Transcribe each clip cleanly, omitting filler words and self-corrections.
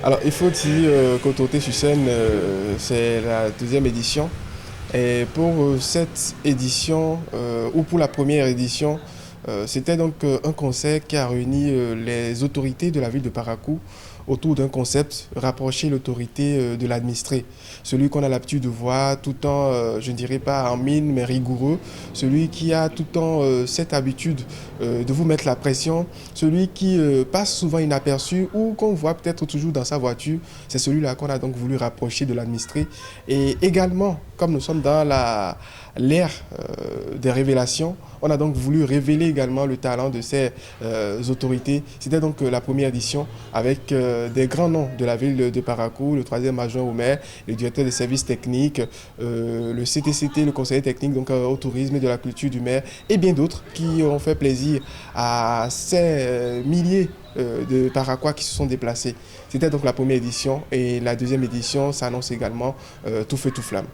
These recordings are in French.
Alors, il faut dire qu'Autorité sur scène, c'est la deuxième édition. Et pour cette édition, ou pour la première édition, c'était donc un concert qui a réuni les autorités de la ville de Parakou autour d'un concept, rapprocher l'autorité de l'administré. Celui qu'on a l'habitude de voir tout le temps, je ne dirais pas en mine, mais rigoureux. Celui qui a tout le temps cette habitude de vous mettre la pression. Celui qui passe souvent inaperçu ou qu'on voit peut-être toujours dans sa voiture. C'est celui-là qu'on a donc voulu rapprocher de l'administré. Et également, comme nous sommes dans l'ère des révélations, on a donc voulu révéler également le talent de ces autorités. C'était donc la première édition avec des grands noms de la ville de Parakou, le troisième adjoint au maire, le directeur des services techniques, le CTCT, le conseiller technique donc, au tourisme et de la culture du maire, et bien d'autres qui ont fait plaisir à ces milliers de Paraquois qui se sont déplacés. C'était donc la première édition et la deuxième édition s'annonce également tout feu tout flamme.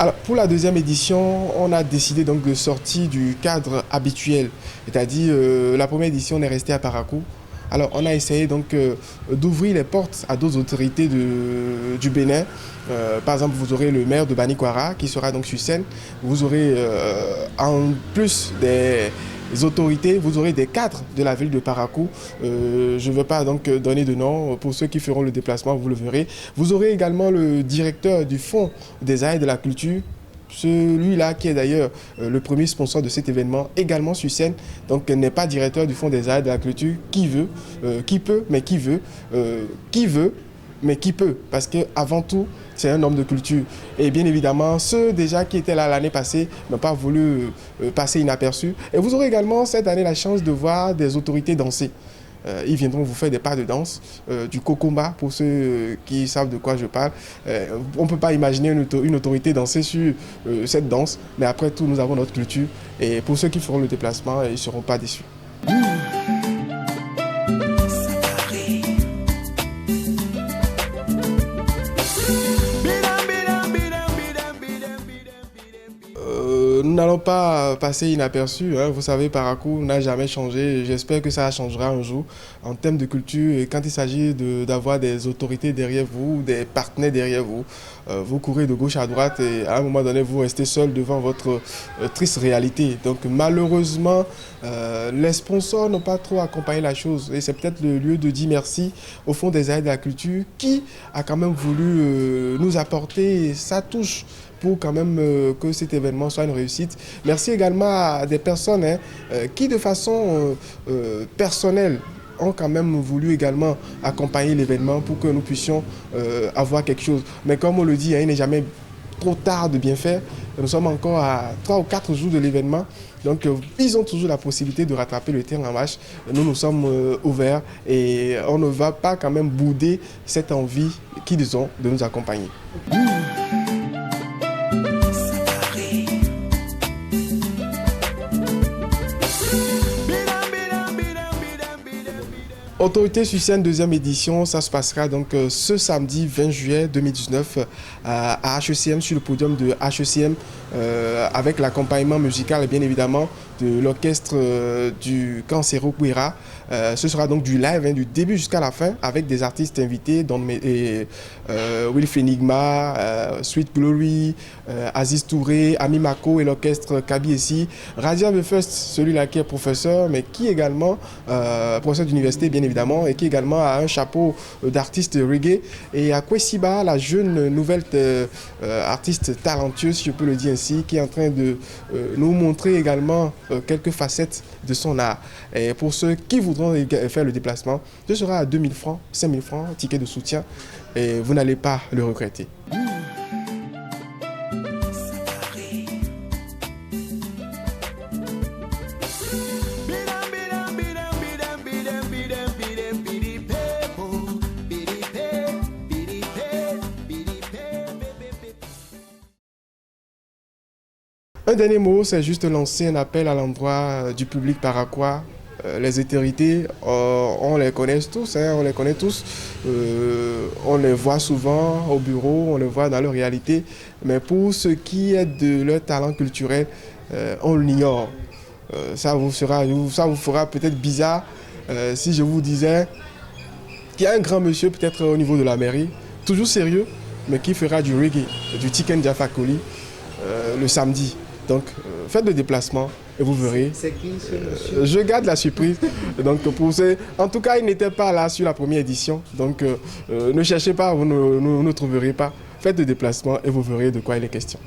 Alors, pour la deuxième édition, on a décidé donc de sortir du cadre habituel, c'est-à-dire la première édition, on est resté à Parakou. Alors, on a essayé donc d'ouvrir les portes à d'autres autorités du Bénin. Par exemple, vous aurez le maire de Banikwara qui sera donc sur scène. Vous aurez en plus des autorités, vous aurez des cadres de la ville de Parakou. Je ne veux pas donc donner de nom pour ceux qui feront le déplacement, vous le verrez. Vous aurez également le directeur du Fonds des arts et de la culture. Celui-là qui est d'ailleurs le premier sponsor de cet événement, également sur scène, donc n'est pas directeur du Fonds des arts et de la culture, qui veut, qui peut, mais qui veut, qui veut, mais qui peut, parce qu'avant tout, c'est un homme de culture. Et bien évidemment, ceux déjà qui étaient là l'année passée n'ont pas voulu passer inaperçus. Et vous aurez également cette année la chance de voir des autorités danser. Ils viendront vous faire des pas de danse, du kokomba pour ceux qui savent de quoi je parle. On ne peut pas imaginer une autorité danser sur cette danse, mais après tout, nous avons notre culture. Et pour ceux qui feront le déplacement, ils ne seront pas déçus. Nous n'allons pas passer inaperçus. Hein. Vous savez, Parakou n'a jamais changé. J'espère que ça changera un jour en termes de culture. Et quand il s'agit d'avoir des autorités derrière vous, des partenaires derrière vous, vous courez de gauche à droite et à un moment donné, vous restez seul devant votre triste réalité. Donc malheureusement, les sponsors n'ont pas trop accompagné la chose. Et c'est peut-être le lieu de dire merci au Fonds des arts et de la culture qui a quand même voulu nous apporter sa touche pour quand même que cet événement soit une réussite. Merci également à des personnes qui de façon personnelle ont quand même voulu également accompagner l'événement pour que nous puissions avoir quelque chose. Mais comme on le dit, il n'est jamais trop tard de bien faire. Nous sommes encore à 3 ou 4 jours de l'événement. Donc, ils ont toujours la possibilité de rattraper le terrain en marche. Nous sommes ouverts et on ne va pas quand même bouder cette envie qu'ils ont de nous accompagner. Autorité sur scène, deuxième édition, ça se passera donc ce samedi 20 juillet 2019 à HECM, sur le podium de HECM, avec l'accompagnement musical bien évidemment de l'orchestre du Cancero Quira. Ce sera donc du live, du début jusqu'à la fin, avec des artistes invités, dont Wilf Enigma, Sweet Glory, Aziz Touré, Ami Mako et l'orchestre Kabi Essi. Radia The First, celui-là qui est professeur, mais qui est également professeur d'université, bien évidemment, et qui également a un chapeau d'artiste reggae. Et à Kwesiba, la jeune nouvelle artiste talentueuse, si je peux le dire ainsi, qui est en train de nous montrer également quelques facettes de son art. Et pour ceux qui voudront faire le déplacement, ce sera à 2000 francs, 5000 francs, ticket de soutien, et vous n'allez pas le regretter. Un dernier mot, c'est juste lancer un appel à l'endroit du public paraquois Les autorités, on les connaît tous, hein, on les connaît tous. On les voit souvent au bureau, on les voit dans leur réalité. Mais pour ce qui est de leur talent culturel, on l'ignore. Ça vous fera peut-être bizarre si je vous disais qu'il y a un grand monsieur, peut-être au niveau de la mairie, toujours sérieux, mais qui fera du reggae, du Tiken Jah Fakoly le samedi. Donc, faites le déplacement et vous verrez. C'est qui ce monsieur? Je garde la surprise. Donc, en tout cas, il n'était pas là sur la première édition. Donc, ne cherchez pas, vous ne trouverez pas. Faites le déplacement et vous verrez de quoi il est question.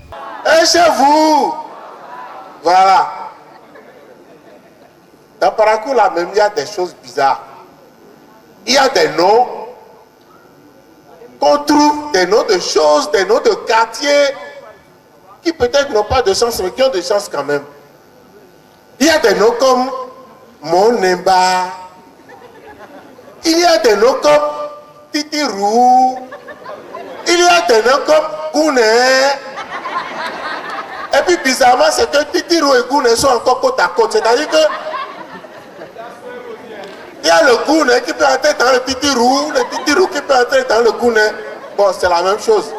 Et chez vous, voilà. Dans Parakou, là même, il y a des choses bizarres. Il y a des noms qu'on trouve, des noms de choses, des noms de quartiers qui peut-être n'ont pas de sens, mais qui ont de sens quand même. Il y a des noms comme Monemba. Il y a des noms comme Titirou. Il y a des noms comme Gouné. Et puis bizarrement, c'est que Titirou et Gouné sont encore côte à côte. C'est-à-dire que il y a le Gouné qui peut entrer dans le Titirou, le Titirou qui peut entrer dans le Gouné. Bon, c'est la même chose.